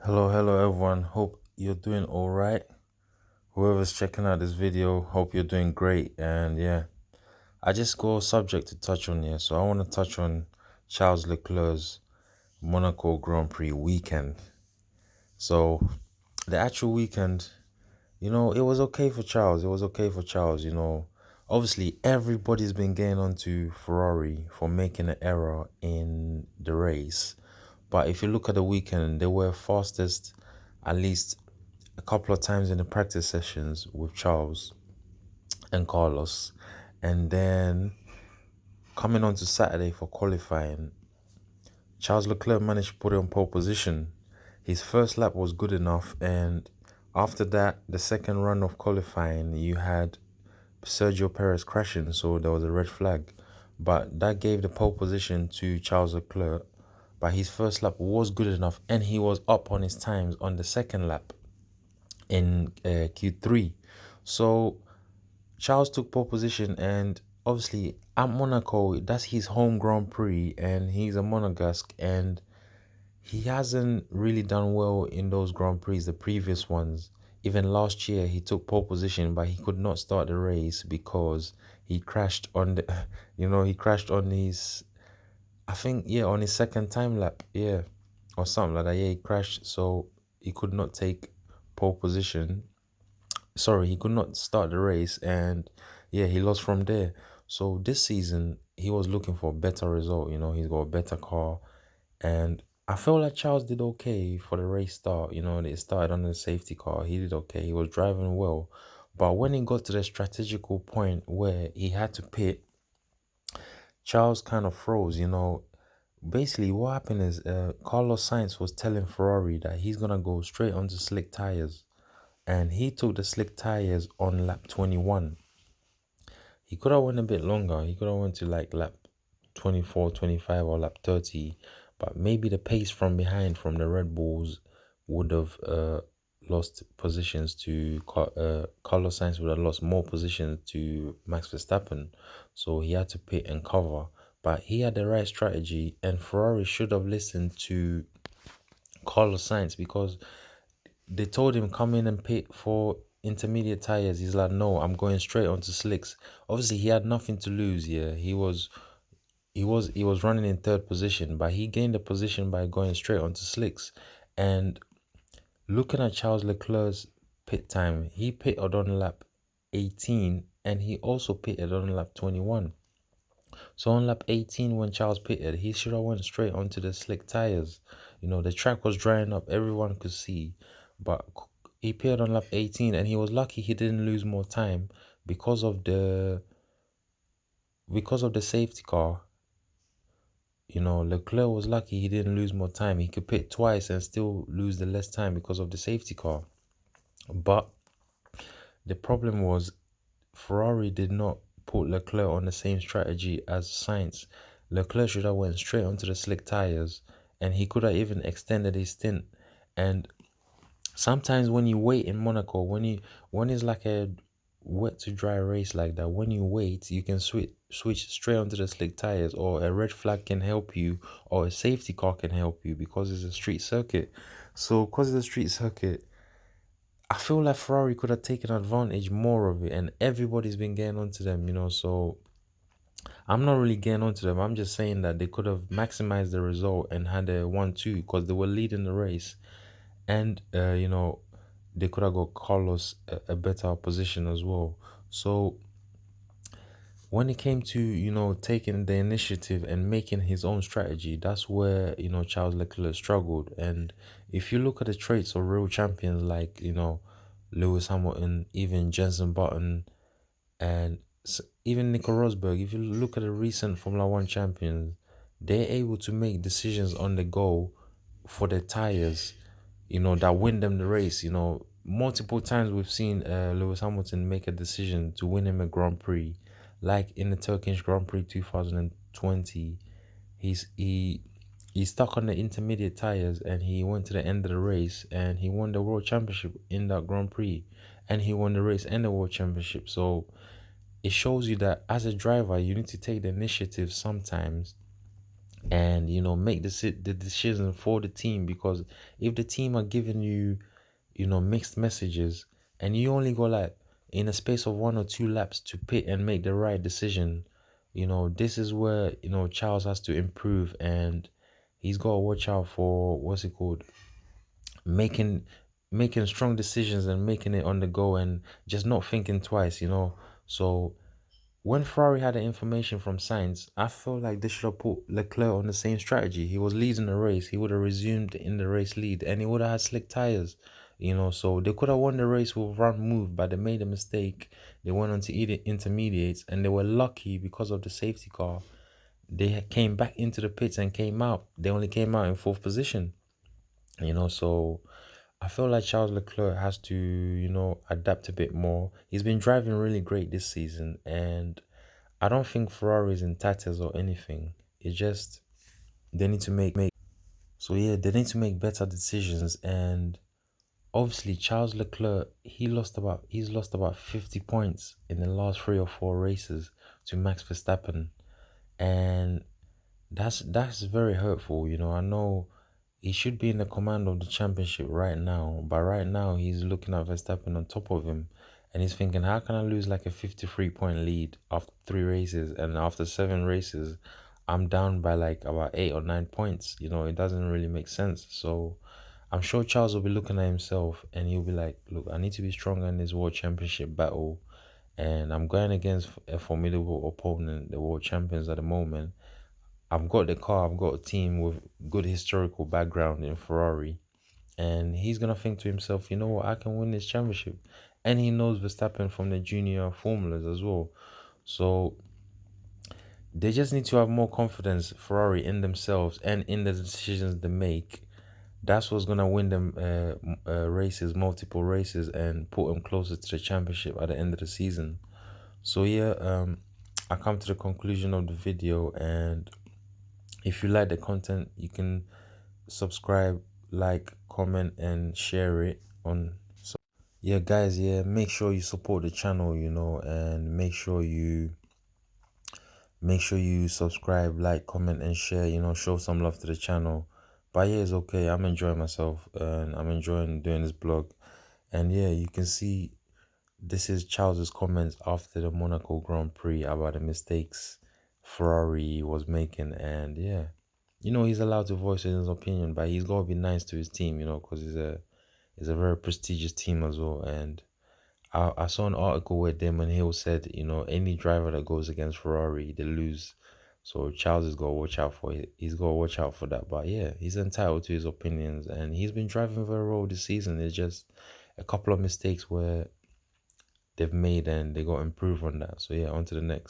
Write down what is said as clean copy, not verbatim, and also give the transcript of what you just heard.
Hello everyone. Hope you're doing all right. Whoever's checking out this video, hope you're doing great. And yeah, I just got a subject to touch on here. So I want to touch on Charles Leclerc's Monaco Grand Prix weekend. So the actual weekend, it was okay for Charles. It was okay for Charles. Obviously, everybody's been getting onto Ferrari for making an error in the race. But if you look at the weekend, they were fastest at least a couple of times in the practice sessions with Charles and Carlos. And then coming on to Saturday for qualifying, Charles Leclerc managed to put it on pole position. His first lap was good enough, and after that, the second run of qualifying, you had Sergio Perez crashing, so there was a red flag. But that gave the pole position to Charles Leclerc. But his first lap was good enough, and he was up on his times on the second lap in Q3. So Charles took pole position, and obviously at Monaco, that's his home Grand Prix, and he's a Monegasque, and he hasn't really done well in those Grand Prix, the previous ones. Even last year, he took pole position, but he could not start the race because he crashed on the, he crashed on his, I think, yeah, on his second time lap, yeah, or something like that. Yeah, he crashed, so he could not take pole position. Sorry, he could not start the race, and yeah, he lost from there. So this season, he was looking for a better result. He's got a better car, and I feel like Charles did okay for the race start. They started on the safety car. He did okay. He was driving well. But when he got to the strategical point where he had to pit, Charles kind of froze. Basically, what happened is Carlos Sainz was telling Ferrari that he's going to go straight onto slick tires. And he took the slick tires on lap 21. He could have went a bit longer. He could have went to like lap 24, 25, or lap 30. But maybe the pace from behind from the Red Bulls would have lost positions to Carlos Sainz would have lost more positions to Max Verstappen. So he had to pit and cover. But he had the right strategy, and Ferrari should have listened to Carlos Sainz because they told him come in and pit for intermediate tires. He's like, no, I'm going straight onto slicks. Obviously, he had nothing to lose. Yeah, he was running in third position, but he gained a position by going straight onto slicks. And looking at Charles Leclerc's pit time, he pitted on lap 18, and he also pitted on lap 21. So on lap 18, when Charles pitted, he should have went straight onto the slick tires. The track was drying up, everyone could see, but he appeared on lap 18, and he was lucky he didn't lose more time because of the safety car. Leclerc was lucky he didn't lose more time. He could pit twice and still lose the less time because of the safety car. But the problem was Ferrari did not put Leclerc on the same strategy as Sainz. Leclerc should have went straight onto the slick tires, and he could have even extended his stint. And sometimes when you wait in Monaco, when it's like a wet to dry race like that, when you wait, you can switch straight onto the slick tires, or a red flag can help you, or a safety car can help you because it's a street circuit. So because it's a street circuit, I feel like Ferrari could have taken advantage more of it, and everybody's been getting onto them. So I'm not really getting onto them. I'm just saying that they could have maximized the result and had a 1-2 because they were leading the race, and they could have got Carlos a better position as well. So when it came to taking the initiative and making his own strategy, that's where Charles Leclerc struggled. And if you look at the traits of real champions like Lewis Hamilton, even Jensen Button, and even Nico Rosberg, if you look at the recent Formula One champions, they're able to make decisions on the go for their tires, that win them the race. Multiple times we've seen Lewis Hamilton make a decision to win him a Grand Prix, like in the Turkish Grand Prix 2020. He stuck on the intermediate tires, and he went to the end of the race, and he won the World Championship in that Grand Prix, and he won the race and the World Championship. So it shows you that as a driver, you need to take the initiative sometimes and make the decision for the team. Because if the team are giving you mixed messages, and you only got like in a space of 1 or 2 laps to pit and make the right decision, this is where Charles has to improve, and he's got to watch out for what's it called, making making strong decisions and making it on the go and just not thinking twice. So when Ferrari had the information from Sainz, I felt like they should have put Leclerc on the same strategy. He was leading the race. He would have resumed in the race lead, and he would have had slick tires. So they could have won the race with one move, but they made a mistake. They went on to eat it intermediates, and they were lucky because of the safety car. They came back into the pits and came out. They only came out in fourth position. So I feel like Charles Leclerc has to, adapt a bit more. He's been driving really great this season, and I don't think Ferrari is in tatters or anything. It's just they need to make so yeah, they need to make better decisions. And obviously Charles Leclerc, he's lost about 50 points in the last 3 or 4 races to Max Verstappen. And that's very hurtful. I know he should be in the command of the championship right now, but right now he's looking at Verstappen on top of him, and he's thinking, how can I lose like a 53-point lead after 3 races, and after 7 races, I'm down by like about 8 or 9 points. It doesn't really make sense. So I'm sure Charles will be looking at himself, and he'll be like, look, I need to be stronger in this world championship battle, and I'm going against a formidable opponent, the world champions at the moment. I've got the car, I've got a team with good historical background in Ferrari, and he's gonna think to himself, you know what, I can win this championship. And he knows Verstappen from the junior formulas as well. So they just need to have more confidence, Ferrari, in themselves and in the decisions they make. That's what's gonna win them races, multiple races, and put them closer to the championship at the end of the season. So yeah, I come to the conclusion of the video, and if you like the content, you can subscribe, like, comment, and share it on. So yeah, guys, yeah, make sure you support the channel, and make sure you subscribe, like, comment, and share. Show some love to the channel. But yeah, it's okay. I'm enjoying myself, and I'm enjoying doing this blog. And yeah, you can see this is Charles's comments after the Monaco Grand Prix about the mistakes Ferrari was making. And yeah, he's allowed to voice his opinion, but he's got to be nice to his team, because it's a very prestigious team as well. And I saw an article where Damon Hill said, any driver that goes against Ferrari, they lose. So Charles has got to watch out for it. He's got to watch out for that. But yeah, he's entitled to his opinions, and he's been driving very well this season. It's just a couple of mistakes where they've made, and they got to improve on that. So yeah, on to the next.